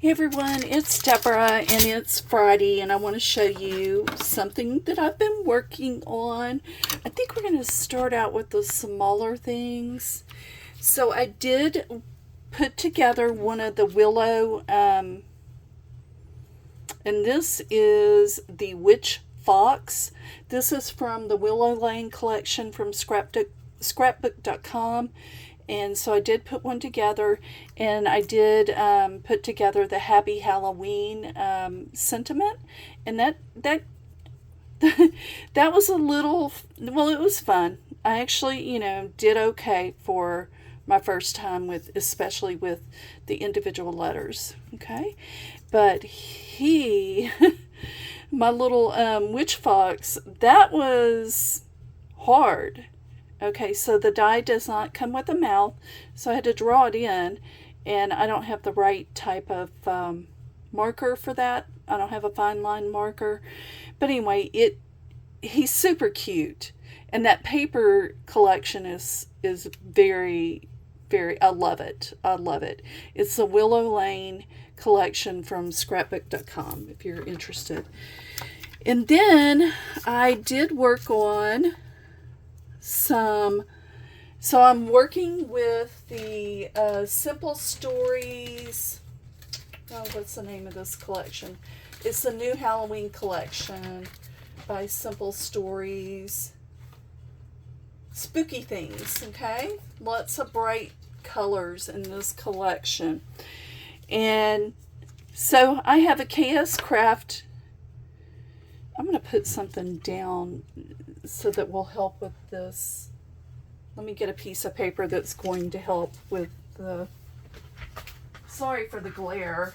Hey everyone, it's Deborah and it's Friday and I want to show you something that I've been working on. I think we're going to start out with the smaller things. So I did put together one of the willow, and this is the Witch Fox. This is from the Willow Lane collection from scrapbook.com. And so I did put one together, and I did put together the Happy Halloween sentiment, and that that was a little, well, it was fun. I actually, did okay for my first time with, especially with the individual letters. Okay, but my little witch fox, that was hard. Okay, so the die does not come with a mouth, so I had to draw it in, and I don't have the right type of marker for that. I don't have a fine line marker. But anyway, he's super cute, and that paper collection is very, very, I love it. I love it. It's the Willow Lane collection from scrapbook.com if you're interested. And then I did work on so I'm working with the Simple Stories. Oh, what's the name of this collection? It's the new Halloween collection by Simple Stories. Spooky things, okay? Lots of bright colors in this collection. And so I have a KS Craft. I'm going to put something down so that will help with this. Let me get a piece of paper that's going to help with the, sorry for the glare,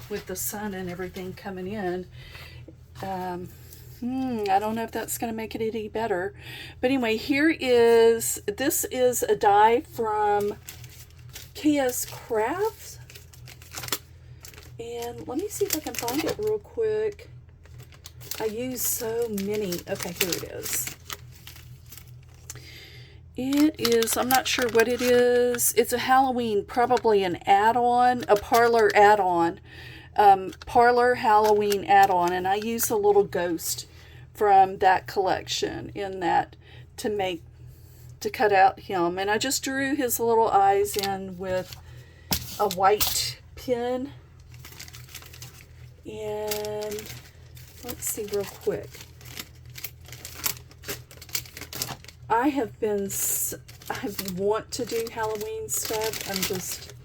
with the sun and everything coming in. I don't know if that's going to make it any better. But anyway, this is a die from KS Crafts. And let me see if I can find it real quick. I use so many. Okay, here it is. It is, I'm not sure what it is. It's a Halloween, probably an add-on, a Parlor add-on. Parlor Halloween add-on. And I use a little ghost from that collection in that to cut out him. And I just drew his little eyes in with a white pen. And let's see real quick. I want to do Halloween stuff. I'm just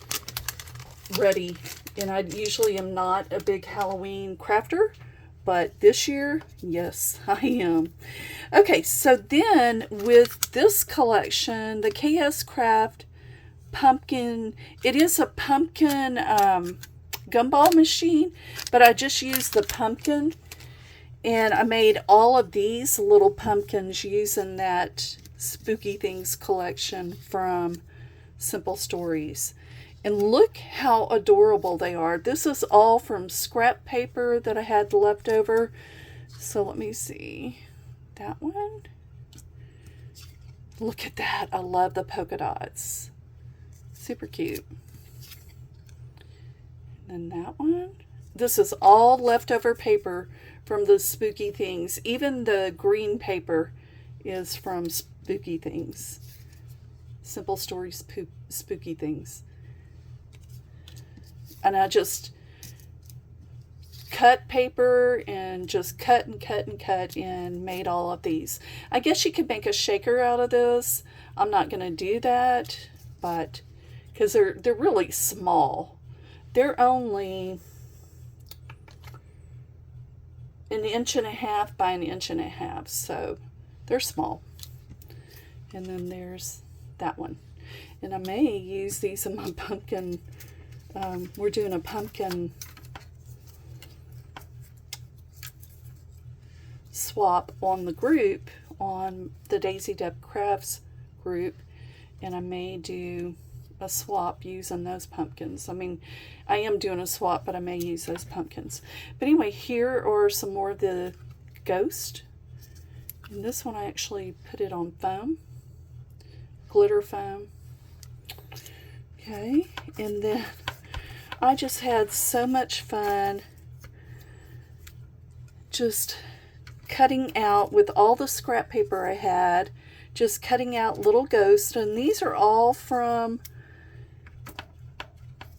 ready. And I usually am not a big Halloween crafter, but this year, yes, I am. Okay, so then with this collection, the KS Craft pumpkin, it is a pumpkin gumball machine, but I just used the pumpkin, and I made all of these little pumpkins using that Spooky Things collection from Simple Stories. And look how adorable they are. This is all from scrap paper that I had left over. So let me see. That one. Look at that. I love the polka dots. Super cute. And that one. This is all leftover paper from the Spooky Things. Even the green paper is from Spooky Things. Simple Stories Spooky Things. And I just cut paper and just cut and cut and cut and made all of these. I guess you could make a shaker out of this. I'm not going to do that, but because they're really small. They're only an inch and a half by an inch and a half, so they're small. And then there's that one. And I may use these in my pumpkin. We're doing a pumpkin swap on the group, on the Daisy Deb Crafts group, and I may do a swap using those pumpkins. I mean, I am doing a swap, but I may use those pumpkins. But anyway, here are some more of the ghost. And this one I actually put it on foam, glitter foam. Okay, and then I just had so much fun just cutting out with all the scrap paper I had, just cutting out little ghosts. And these are all from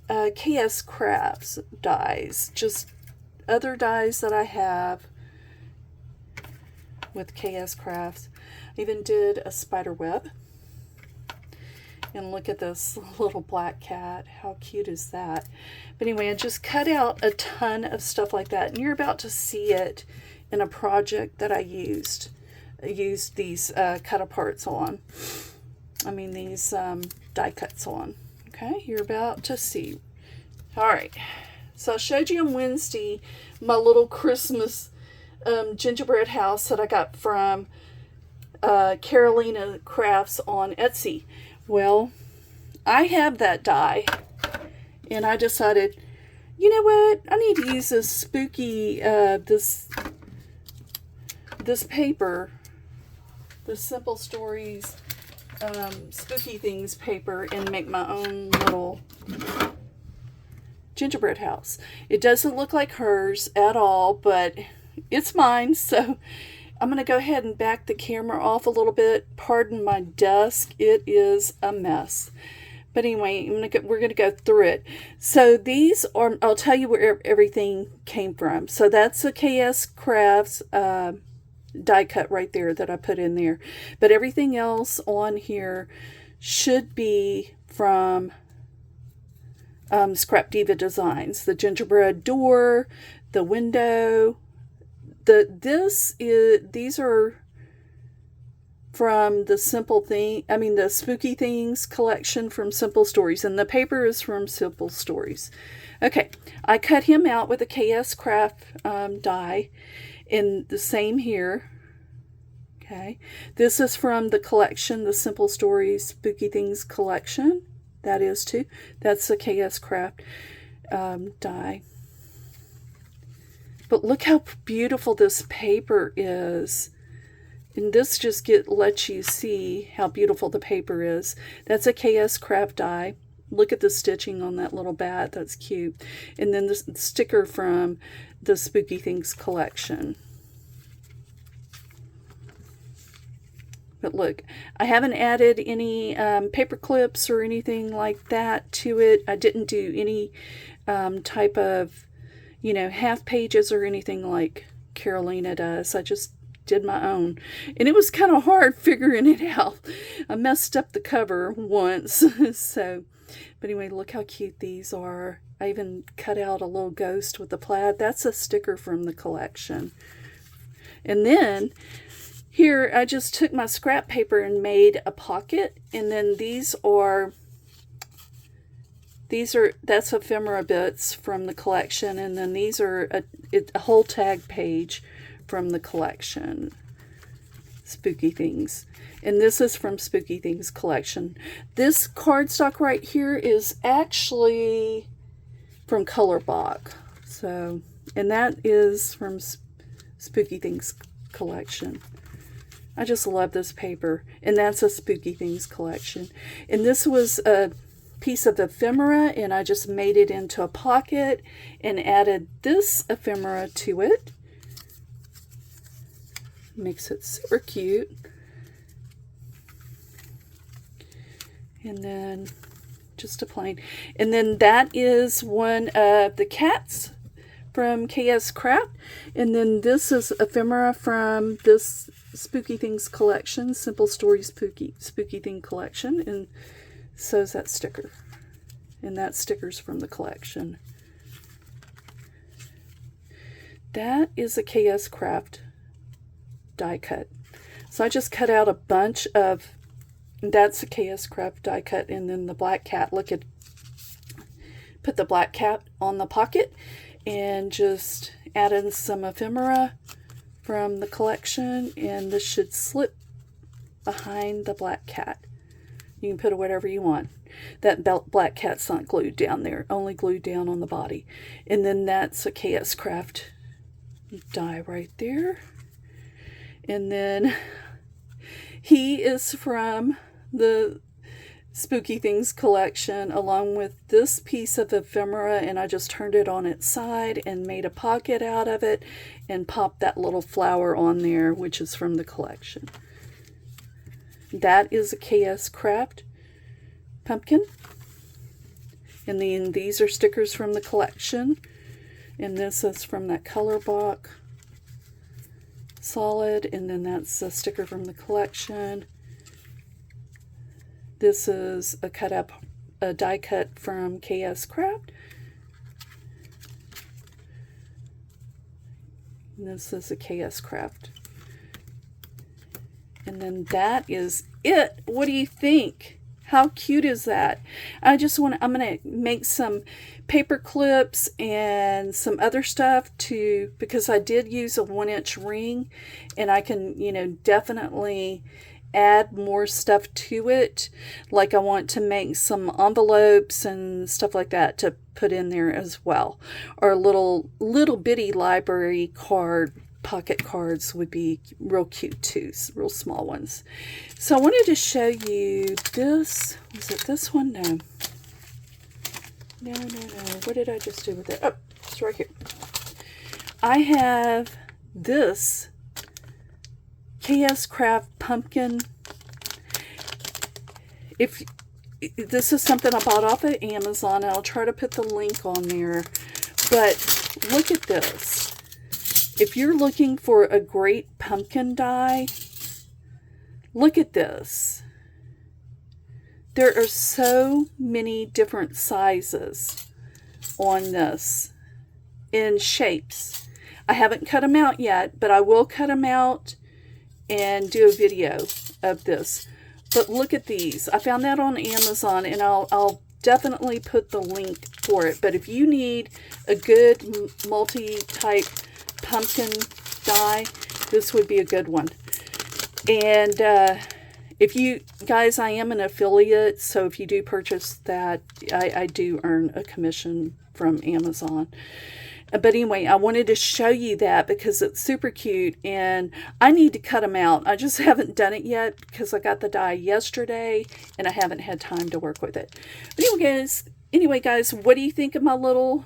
KS Crafts dies, just other dies that I have with KS Crafts. I even did a spider web. And look at this little black cat. How cute is that? But anyway, I just cut out a ton of stuff like that. And you're about to see it in a project that I used. I used these cut aparts on. I mean, these die cuts on. Okay, you're about to see. All right. So I showed you on Wednesday my little Christmas gingerbread house that I got from Carolina Crafts on Etsy. Well, I have that die, and I decided, you know what? I need to use this spooky, this paper, the Simple Stories, Spooky Things paper, and make my own little gingerbread house. It doesn't look like hers at all, but it's mine, so I'm going to go ahead and back the camera off a little bit. Pardon my desk. It is a mess. But anyway, we're going to go through it. So these are, I'll tell you where everything came from. So that's a KS Crafts die cut right there that I put in there. But everything else on here should be from Scrap Diva Designs. The gingerbread door, the window. These are from the the Spooky Things collection from Simple Stories, and the paper is from Simple Stories. Okay, I cut him out with a KS Craft die, in the same here. Okay, this is from the collection, the Simple Stories Spooky Things collection. That is too. That's the KS Craft die. But look how beautiful this paper is. And this just lets you see how beautiful the paper is. That's a KS Craft die. Look at the stitching on that little bat. That's cute. And then the sticker from the Spooky Things collection. But look, I haven't added any paper clips or anything like that to it. I didn't do any type of half pages or anything like Carolina does. I just did my own. And it was kind of hard figuring it out. I messed up the cover once. But anyway, look how cute these are. I even cut out a little ghost with the plaid. That's a sticker from the collection. And then here I just took my scrap paper and made a pocket. And then that's ephemera bits from the collection, and then these are a whole tag page from the collection, Spooky Things. And this is from Spooky Things collection. This cardstock right here is actually from Colorbach. So, and that is from Spooky Things collection. I just love this paper. And that's a Spooky Things collection. And this was a piece of ephemera, and I just made it into a pocket and added this ephemera to it. Makes it super cute. And then just a plain. And then that is one of the cats from KS Craft. And then this is ephemera from this Spooky Things collection, Simple Stories Spooky Thing collection. And so is that sticker. And that sticker's from the collection. That is a KS Craft die cut. So I just cut out a bunch of, that's a KS Craft die cut. And then the black cat, put the black cat on the pocket and just added some ephemera from the collection. And this should slip behind the black cat. You can put whatever you want. That black cat's not glued down there, only glued down on the body. And then that's a KS Craft die right there. And then he is from the Spooky Things collection, along with this piece of ephemera, and I just turned it on its side and made a pocket out of it and popped that little flower on there, which is from the collection. That is a KS Craft pumpkin. And then these are stickers from the collection. And this is from that color box. Solid. And then that's a sticker from the collection. This is a die cut from KS Craft. And this is a KS Craft. And then that is it. What do you think? How cute is that? I'm going to make some paper clips and some other stuff because I did use a 1-inch ring, and I can, definitely add more stuff to it. Like I want to make some envelopes and stuff like that to put in there as well. Or little bitty library pocket cards would be real cute too, real small ones. So I wanted to show you this. Was it this one? No. What did I just do with it? Oh, it's right here. I have this KS Craft pumpkin. If this is something I bought off of Amazon, I'll try to put the link on there. But look at this. If you're looking for a great pumpkin die, look at this. There are so many different sizes on this in shapes. I haven't cut them out yet, but I will cut them out and do a video of this. But look at these. I found that on Amazon, and I'll definitely put the link for it. But if you need a good multi-type pumpkin die, this would be a good one. And if you guys, I am an affiliate, so if you do purchase that, I do earn a commission from Amazon. But anyway, I wanted to show you that because it's super cute, and I need to cut them out. I just haven't done it yet because I got the die yesterday and I haven't had time to work with it. But anyway guys, what do you think of my little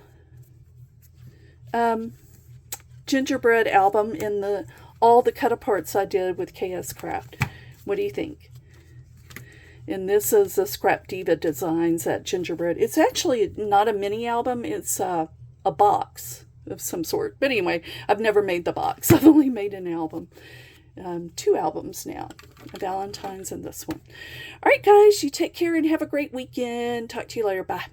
gingerbread album and all the cut aparts I did with KS Craft? What do you think? And this is the Scrap Diva Designs at Gingerbread. It's actually not a mini album. It's a box of some sort. But anyway, I've never made the box. I've only made an album. 2 albums now. A Valentine's and this one. All right, guys. You take care and have a great weekend. Talk to you later. Bye.